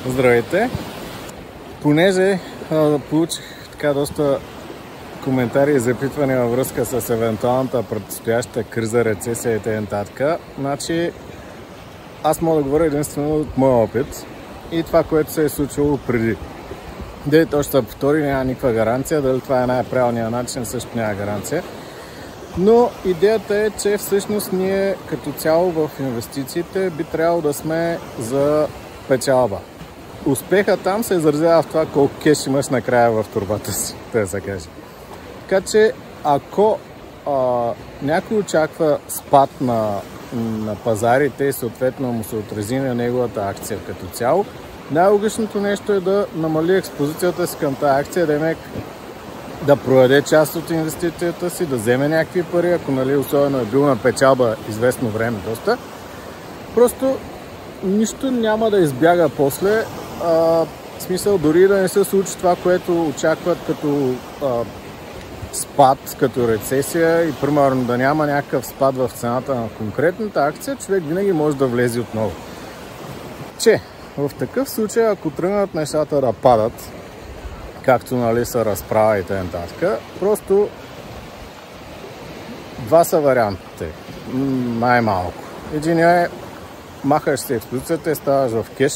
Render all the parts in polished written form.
Здравейте! Понеже получих така доста коментари и запитвания във връзка с евентуалната предстояща криза, рецесия и т.н. Значи, аз мога да говоря единствено от моя опит и това, което се е случило преди. Дали то ще се повтори, няма никаква гаранция, дали това е най-правилният начин, също няма гаранция. Но идеята е, че всъщност ние като цяло в инвестициите би трябвало да сме за печалба. Успеха там се изразява в това колко кеш имаш накрая в торбата си, да се каже. Така че ако някой очаква спад на пазарите и съответно му се отрази на неговата акция като цяло, най-логичното нещо е да намали експозицията си към тази акция, да продаде част от инвестицията си, да вземе някакви пари, ако особено е бил на печалба известно време доста. Просто нищо няма да избяга после. В смисъл, дори да не се случи това, което очакват като спад, като рецесия и примерно да няма някакъв спад в цената на конкретната акция, човек винаги може да влезе отново. Че в такъв случай, ако тръгнат нещата да падат, както са разправа и т.н., просто два са вариантите, най-малко. Един е махаш си експозицията и ставаш в кеш,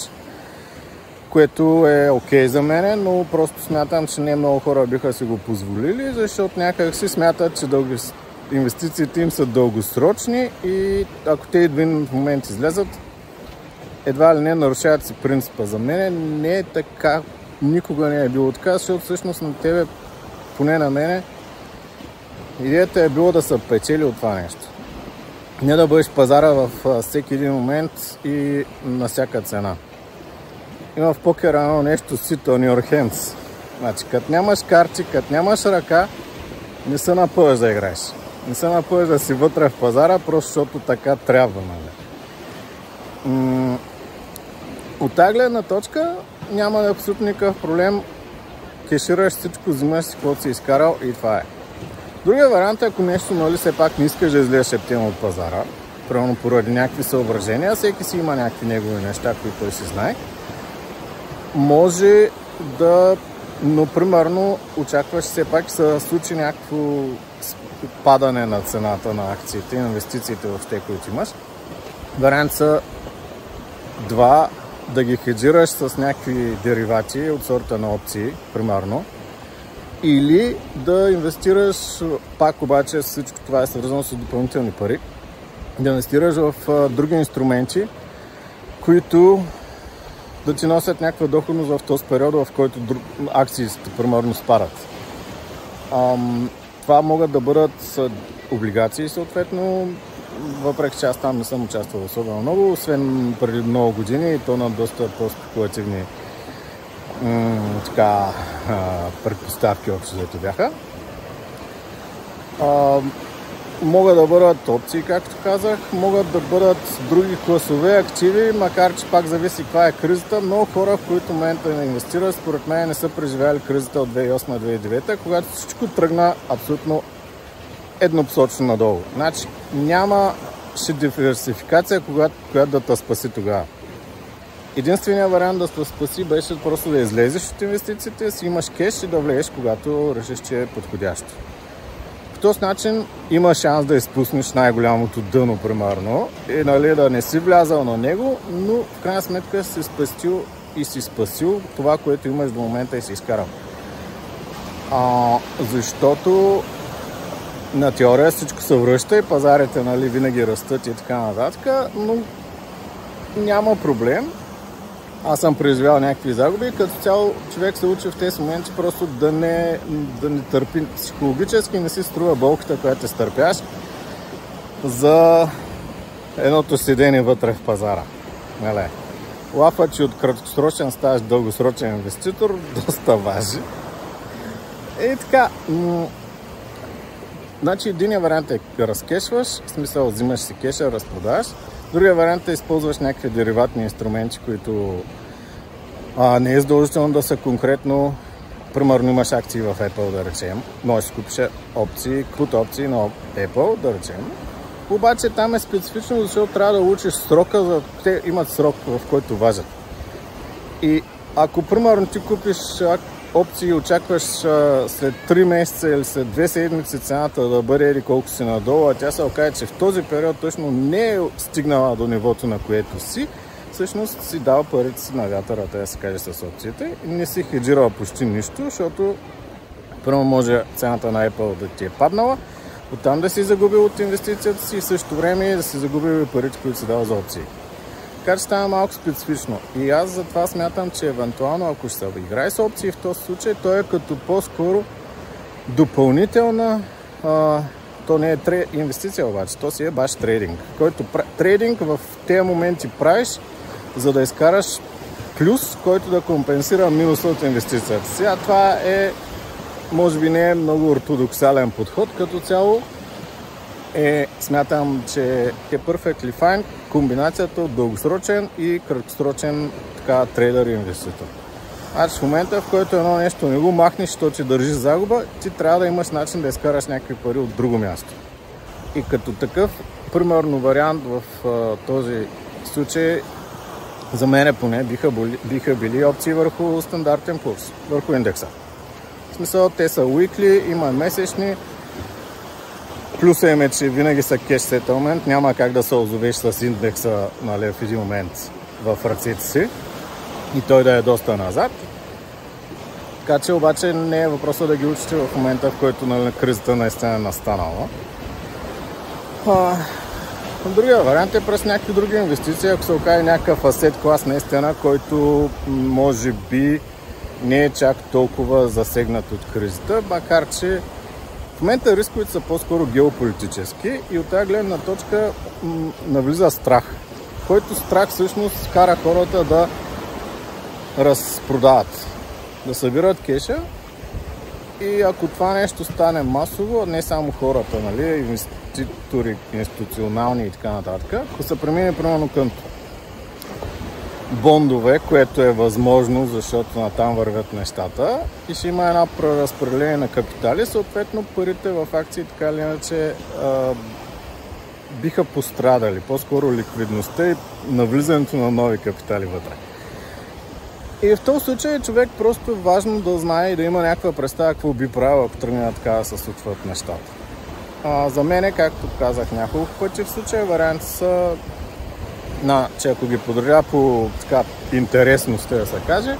което е окей за мен, но просто смятам, че не много хора биха си го позволили, защото някак си смятат, че инвестициите им са дългосрочни и ако те един момент излезат, едва ли не нарушават си принципа. За мен не е така, никога не е било така, защото всъщност на тебе, поне на мене, идеята е било да се печели от това нещо. Не да бъдеш пазара в всеки един момент и на всяка цена. Има в покера едно нещо sit on your hands. Значи, като нямаш карти, като нямаш ръка, не се напъваш да играеш. Не се напъваш да си вътре в пазара, просто защото така трябва. От тази гледна точка няма абсолютно никакъв проблем. Кешираш всичко, взимаш си каквото си изкарал и това е. Другия вариант е, ако нещо, все пак не искаш да излезеш ептено от пазара, примерно поради някакви съображения, всеки си има някакви негови неща, които той си знае, може да, но примерно очакваш все пак да се случи някакво падане на цената на акциите и инвестициите в те, които имаш. Вариант са два, да ги хеджираш с някакви деривати от сорта на опции, примерно, или да инвестираш, пак обаче всичко това е свързано с допълнителни пари, да инвестираш в други инструменти, които да ти носят някаква доходност в този период, в който акциите примерно спадат. Това могат да бъдат облигации съответно, въпреки че аз там не съм участвал особено много, освен преди много години и то на доста по-спекулативни предпоставки общо взето бяха. Могат да бъдат опции, както казах, могат да бъдат други класове активи, макар че пак зависи каква е кризата. Много хора, в които момента не инвестират, според мен не са преживяли кризата от 2008-2009, когато всичко тръгна абсолютно еднопосочно надолу. Значи нямаше диверсификация, която да те спаси тогава. Единственият вариант да те спаси беше просто да излезеш от инвестициите, си имаш кеш и да влезеш, когато решиш, че е подходящо. По този начин има шанс да изпуснеш най-голямото дъно, примерно, и да не си влязал на него, но в крайна сметка си спестил и си спасил това, което имаш до момента и си изкарал. Защото на теория всичко се връща и пазарите винаги растат и така нататък, но няма проблем. Аз съм преживял някакви загуби, като цяло човек се учи в тези моменти просто да не търпи психологически, не си струва болката, която стърпяш за едното седение вътре в пазара. Лафа, че от краткосрочен ставаш дългосрочен инвеститор, доста важи. И така, значи единият вариант е да разкешваш, в смисъл взимаш си кеша, разпродаваш. Другия вариант е да използваш някакви дериватни инструменти, които не е задължително да са конкретно. Примерно имаш акции в Apple, да речем. Можеш да купиш put опции на Apple, да речем. Обаче там е специфично, защото трябва да учиш срока, те имат срок, в който важат. И ако примерно ти купиш опции и очакваш след 3 месеца или след 2 седмици цената да бъде или колко си надолу, а тя се окаже, че в този период точно не е стигнала до нивото, на което си, всъщност си дал парите си на вятъра, да се каже, с опциите и не си хеджирал почти нищо, защото първо може цената на Apple да ти е паднала, оттам да си загубил от инвестицията си и в същото време да си загубил и парите, които си дал за опции. Така че става малко специфично. И аз затова смятам, че евентуално, ако ще се играе с опции в този случай, той е като по-скоро допълнителна, то не е инвестиция обаче, то си е баш трейдинг. Който трейдинг в тези моменти правиш, за да изкараш плюс, който да компенсира минуса от инвестицията. Сега това е, може би не е много ортодоксален подход, като цяло смятам, че е perfectly fine комбинацията от дългосрочен и краткосрочен трейдър и инвеститор. Значи в момента, в който едно нещо не го махнеш, защото ти държиш загуба, ти трябва да имаш начин да изкараш някакви пари от друго място. И като такъв, примерно вариант в този случай, за мен поне биха били опции върху стандартен курс, върху индекса. В смисъл, те са weekly, има месечни. Плюсът им е, че винаги са кеш сетълмент, няма как да се озовеш с индекса, нали, в един момент в ръцете си и той да е доста назад. Така че обаче не е въпросът да ги учите в момента, в който, нали, кризата наистина е настанала. Другия вариант е през някакви други инвестиции, ако се окаже някакъв асет клас наистина, който може би не е чак толкова засегнат от кризата, макар че в момента рисковете са по-скоро геополитически и от тази гледна точка навлиза страх, който страх всъщност кара хората да разпродават, да събират кеша и ако това нещо стане масово, не само хората, нали, инвеститори, институционални и така нататък, ако се премине примерно към бондове, което е възможно, защото натам вървят нещата и ще има една преразпределение на капитали, съответно парите в акции така или иначе биха пострадали, по-скоро ликвидността и навлизането на нови капитали вътре. И в този случай човек просто е важно да знае и да има някаква представа какво би правил, ако тръгне така да се случват нещата. За мен, както казах няколко пъти, в случая варианти са, че ако ги подредя по така интересност, да се каже,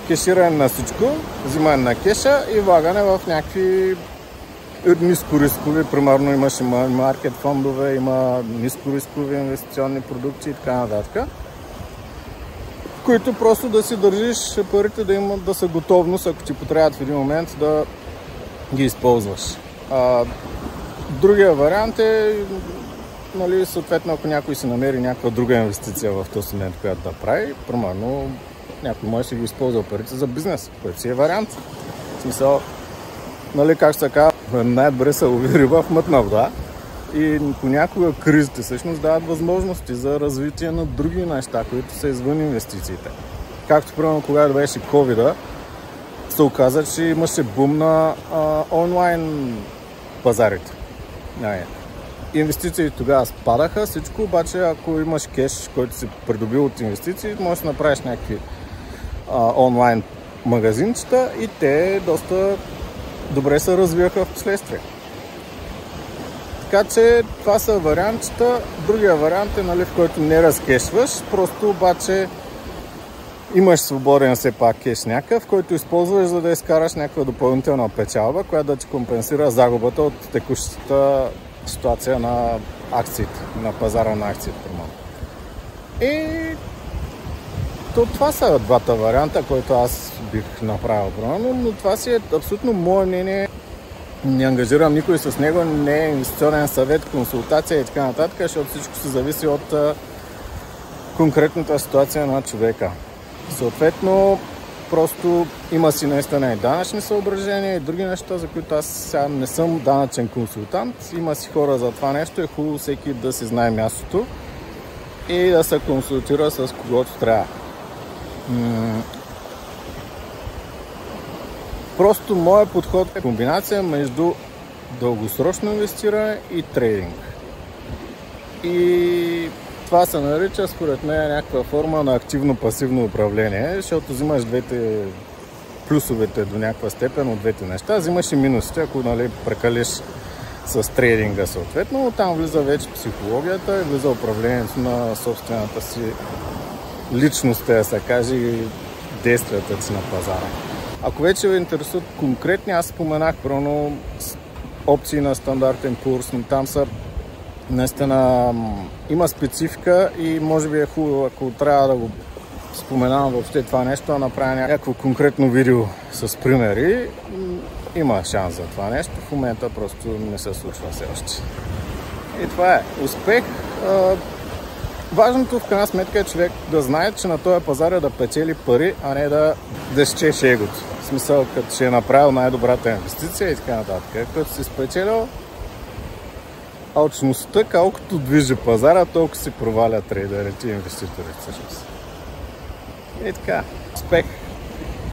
кеширане на всичко, взимане на кеша и влагане в някакви нискорискови, примерно имаше маркет фондове, има нискорискови инвестиционни продукти и така нататък, които просто да си държиш парите да са готовност, ако ти потребят в един момент да ги използваш. Другия вариант е, нали, съответно, ако някой си намери някаква друга инвестиция в този момент, която да прави, примерно някой може да си го използва парите за бизнес, който си е вариант. В смисъл, нали, как се казва, най-добре се лови риба в мътна вода и понякога кризите всъщност дават възможности за развитие на други неща, които са извън инвестициите. Както примерно когато беше COVID-а, се оказа, че имаше бум на онлайн пазарите. Инвестиции тогава спадаха всичко, обаче ако имаш кеш, който си придобил от инвестиции, можеш да направиш някакви онлайн магазинчета и те доста добре се развиваха в последствие. Така че това са вариантчета. Другия вариант е, нали, в който не разкешваш, просто обаче имаш свободен все пак кеш някакъв, който използваш, за да изкараш някаква допълнителна печалба, която да ти компенсира загубата от текущата ситуация на акциите, на пазара на акциите. И това са двата варианта, които аз бих направил. Но това си е абсолютно мое мнение. Не ангажирам никой с него, не е инвестиционен съвет, консултация и така нататък, защото всичко се зависи от конкретната ситуация на човека. Съответно, просто има си наистина и данъчни съображения и други неща, за които аз сега не съм данъчен консултант. Има си хора за това нещо, е хубаво всеки да си знае мястото и да се консултира с когото трябва. Просто моят подход е комбинация между дългосрочно инвестиране и трейдинг. И Това се нарича според мен някаква форма на активно-пасивно управление, защото взимаш двете плюсовете до някаква степен от двете неща, взимаш и минусите, ако прекалиш с трейдинга съответно. Там влиза вече психологията и влиза управлението на собствената си личност, да се каже, и действията си на пазара. Ако вече ви интересуват конкретни, аз споменах примерно опции на стандартен курс, но там са наистина има специфика и може би е хубаво, ако трябва да го споменавам въобще това нещо, да направя някакво конкретно видео с примери. Има шанс за това нещо, в момента просто не се случва все още. И това е. Успех. Важното в крайна сметка е човек да знае, че на този пазар е да печели пари, а не да счеше егото. В смисъл, като ще е направил най-добрата инвестиция и така нататък. Като си спечелил, алчността, колкото движи пазара, толкова си провалят трейдерите и инвеститорите всъщност. И така, успех!